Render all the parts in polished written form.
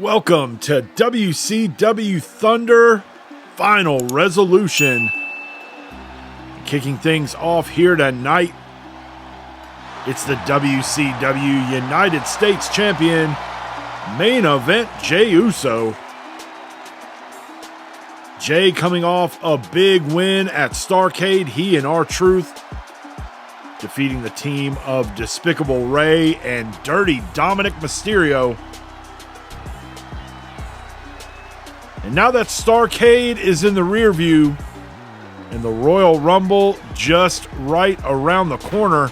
Welcome to WCW Thunder Final Resolution. Kicking things off here tonight, it's the WCW United States Champion, main event Jey Uso. Jey coming off a big win at STARRCADE, he and R-Truth defeating the team of Despicable Ray and Dirty Dominic Mysterio. And now that STARRCADE is in the rear view and the Royal Rumble just right around the corner,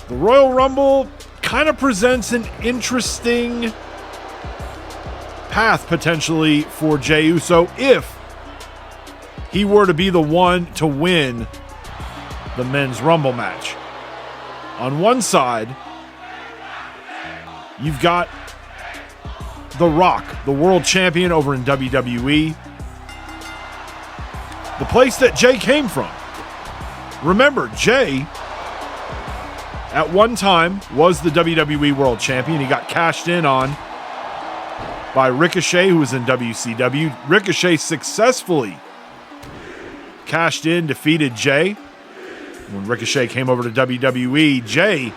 the Royal Rumble kind of presents an interesting path potentially for Jey Uso if he were to be the one to win the men's Rumble match. On one side, you've got The Rock, the world champion over in WWE, the place that Jey came from. Remember, Jey at one time was the WWE world champion. He got cashed in on by Ricochet, who was in WCW. Ricochet successfully cashed in, defeated Jey. When Ricochet came over to WWE, Jey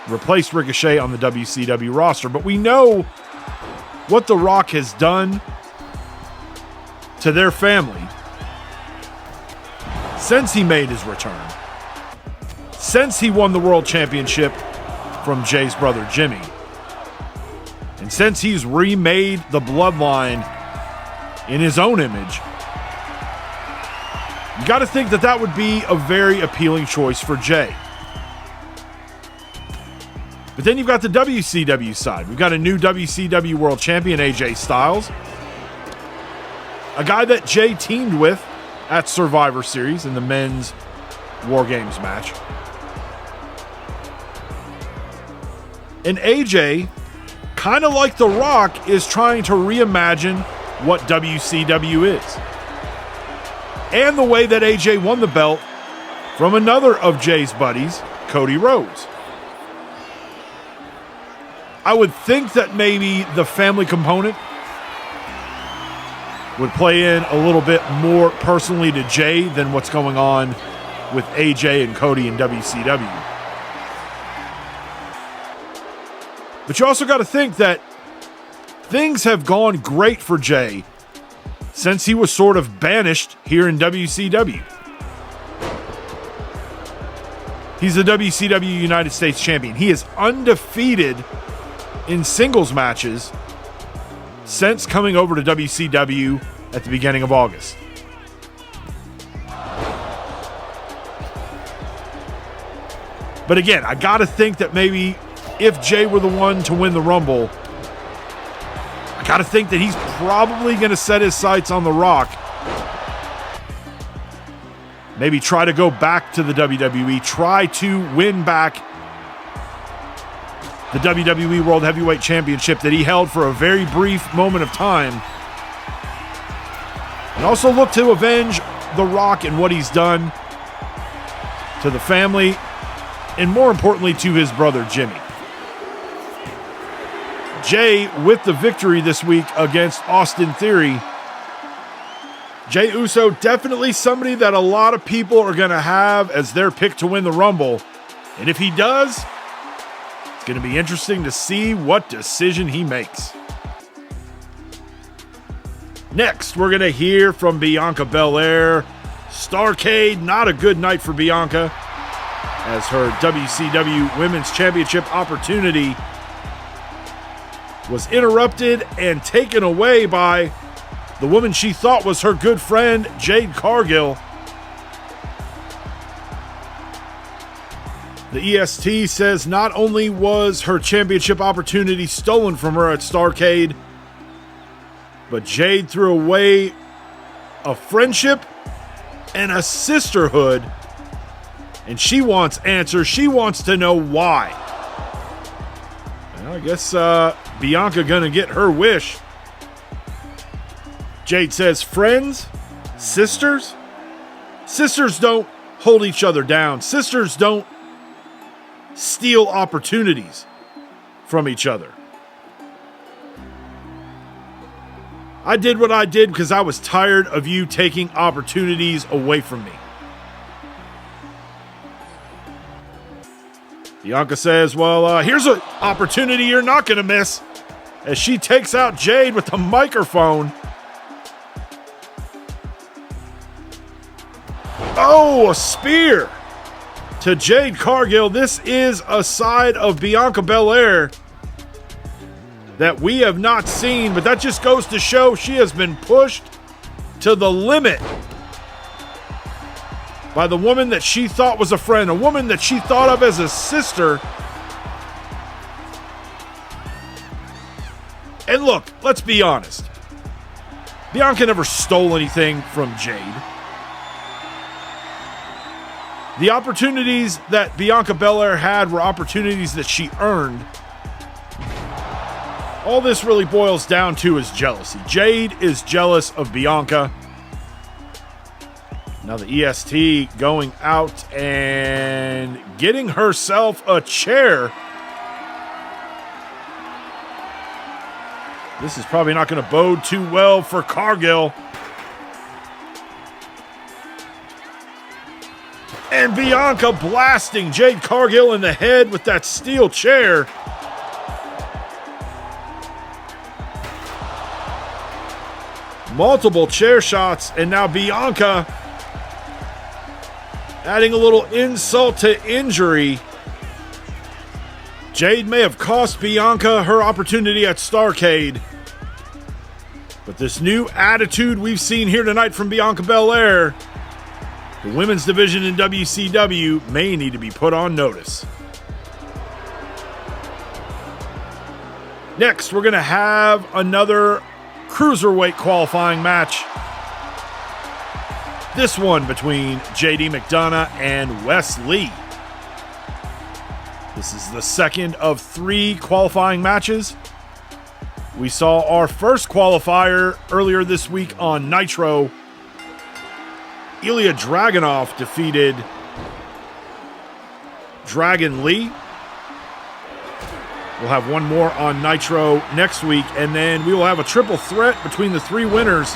replaced Ricochet on the WCW roster. But we know what The Rock has done to their family since he made his return, since he won the world championship from Jey's brother Jimmy, and since he's remade the bloodline in his own image. You got to think that that would be a very appealing choice for Jey. But then you've got the WCW side. We've got a new WCW World Champion, AJ Styles. A guy that Jey teamed with at Survivor Series in the men's War Games match. And AJ, kind of like The Rock, is trying to reimagine what WCW is. And the way that AJ won the belt from another of Jey's buddies, Cody Rhodes. I would think that maybe the family component would play in a little bit more personally to Jey than what's going on with AJ and Cody in WCW. But you also got to think that things have gone great for Jey since he was sort of banished here in WCW. He's the WCW United States Champion. He is undefeated in singles matches since coming over to WCW at the beginning of August. But again, I got to think that maybe if Jey were the one to win the Rumble, I got to think that he's probably going to set his sights on The Rock. Maybe try to go back to the WWE, try to win back the WWE World Heavyweight Championship that he held for a very brief moment of time. And also look to avenge The Rock and what he's done to the family, and more importantly to his brother Jimmy. Jey with the victory this week against Austin Theory. Jey Uso, definitely somebody that a lot of people are going to have as their pick to win the Rumble. And if he does, it's going to be interesting to see what decision he makes. Next, we're going to hear from Bianca Belair. STARRCADE, not a good night for Bianca, as her WCW Women's Championship opportunity was interrupted and taken away by the woman she thought was her good friend, Jade Cargill. The EST says not only was her championship opportunity stolen from her at STARRCADE, but Jade threw away a friendship and a sisterhood, and she wants answers. She wants to know why. Well, I guess Bianca gonna get her wish. Jade says, friends? Sisters? Sisters don't hold each other down. Sisters don't steal opportunities. from each other. I did what I did because I was tired of you taking opportunities away from me. Bianca says, well, here's an opportunity you're not going to miss, as she takes out Jade with the microphone. Oh, a spear to Jade Cargill. This is a side of Bianca Belair that we have not seen, but that just goes to show she has been pushed to the limit by the woman that she thought was a friend, a woman that she thought of as a sister. And look, let's be honest. Bianca never stole anything from Jade. The opportunities that Bianca Belair had were opportunities that she earned. All this really boils down to is jealousy. Jade is jealous of Bianca. Now the EST going out and getting herself a chair. This is probably not going to bode too well for Cargill. And Bianca blasting Jade Cargill in the head with that steel chair. Multiple chair shots, and now Bianca adding a little insult to injury. Jade may have cost Bianca her opportunity at STARRCADE, but this new attitude we've seen here tonight from Bianca Belair, the women's division in WCW, may need to be put on notice. Next, we're going to have another Cruiserweight qualifying match. This one between JD McDonagh and Wes Lee. This is the second of 3 qualifying matches. We saw our first qualifier earlier this week on Nitro. Ilja Dragunov defeated Dragon Lee. We'll have one more on Nitro next week, and then we will have a triple threat between the 3 winners.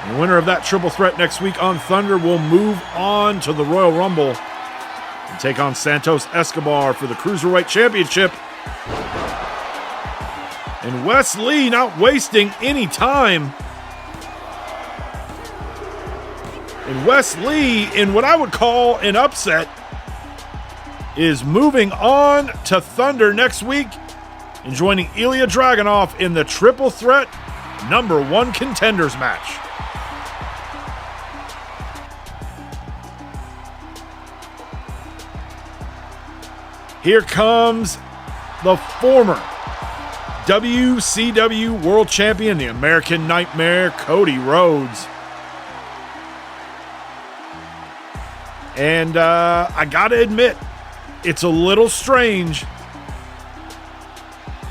The winner of that triple threat next week on Thunder will move on to the Royal Rumble and take on Santos Escobar for the Cruiserweight Championship. And Wes Lee not wasting any time. And Wes Lee, in what I would call an upset, is moving on to Thunder next week and joining Ilja Dragunov in the triple threat #1 contenders match. Here comes the former WCW World Champion, the American Nightmare, Cody Rhodes. And I gotta admit, it's a little strange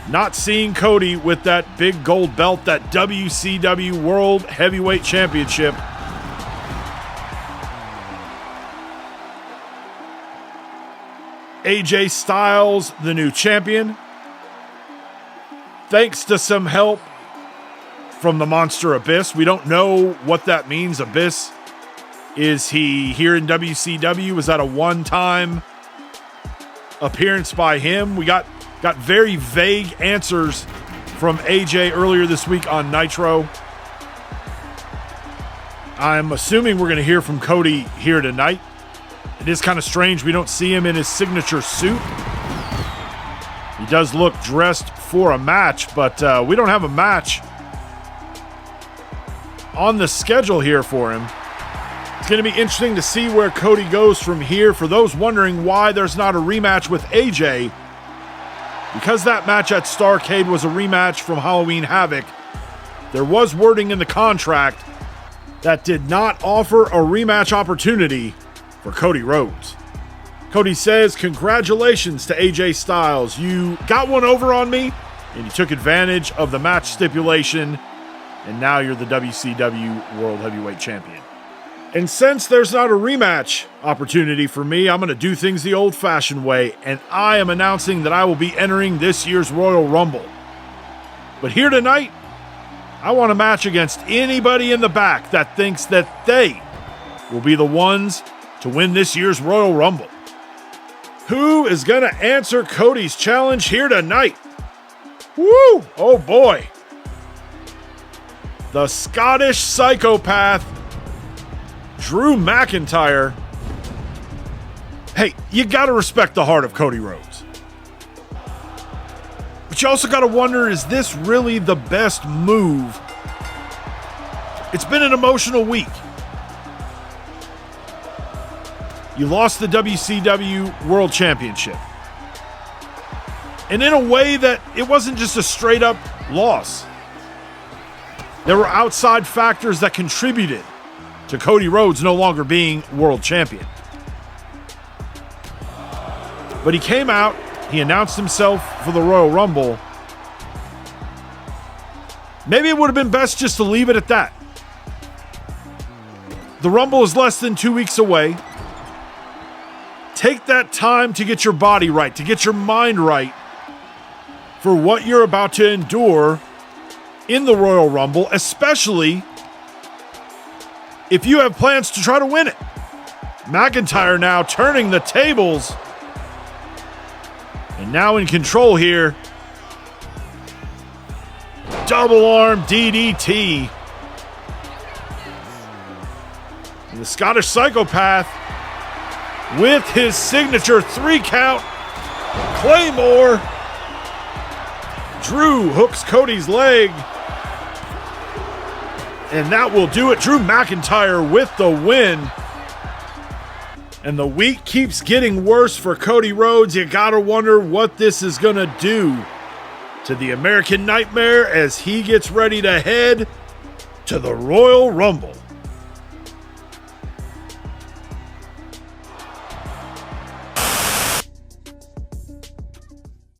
not seeing Cody with that big gold belt, that WCW World Heavyweight Championship. AJ Styles, the new champion. Thanks to some help from the Monster Abyss. We don't know what that means, Abyss. Is he here in WCW? Was that a one-time appearance by him? We got very vague answers from AJ earlier this week on Nitro. I'm assuming we're going to hear from Cody here tonight. It is kind of strange we don't see him in his signature suit. He does look dressed for a match, but we don't have a match on the schedule here for him. It's going to be interesting to see where Cody goes from here. For those wondering why there's not a rematch with AJ, because that match at STARRCADE was a rematch from Halloween Havoc, there was wording in the contract that did not offer a rematch opportunity for Cody Rhodes. Cody says, "Congratulations to AJ Styles. You got one over on me, and you took advantage of the match stipulation, and now you're the WCW World Heavyweight Champion." And since there's not a rematch opportunity for me, I'm going to do things the old-fashioned way, and I am announcing that I will be entering this year's Royal Rumble. But here tonight, I want a match against anybody in the back that thinks that they will be the ones to win this year's Royal Rumble. Who is going to answer Cody's challenge here tonight? Woo! Oh boy. The Scottish psychopath, Drew McIntyre. Hey, you got to respect the heart of Cody Rhodes. But you also got to wonder, is this really the best move? It's been an emotional week. You lost the WCW World Championship. And in a way that it wasn't just a straight up loss. There were outside factors that contributed to Cody Rhodes no longer being world champion. But he came out, he announced himself for the Royal Rumble. Maybe it would have been best just to leave it at that. The Rumble is less than 2 weeks away. Take that time to get your body right, to get your mind right for what you're about to endure in the Royal Rumble, especially if you have plans to try to win it. McIntyre now turning the tables and now in control here. Double arm DDT. And the Scottish psychopath with his signature 3-count Claymore. Drew hooks Cody's leg. And that will do it. Drew McIntyre with the win. And the week keeps getting worse for Cody Rhodes. You gotta wonder what this is gonna do to the American Nightmare as he gets ready to head to the Royal Rumble.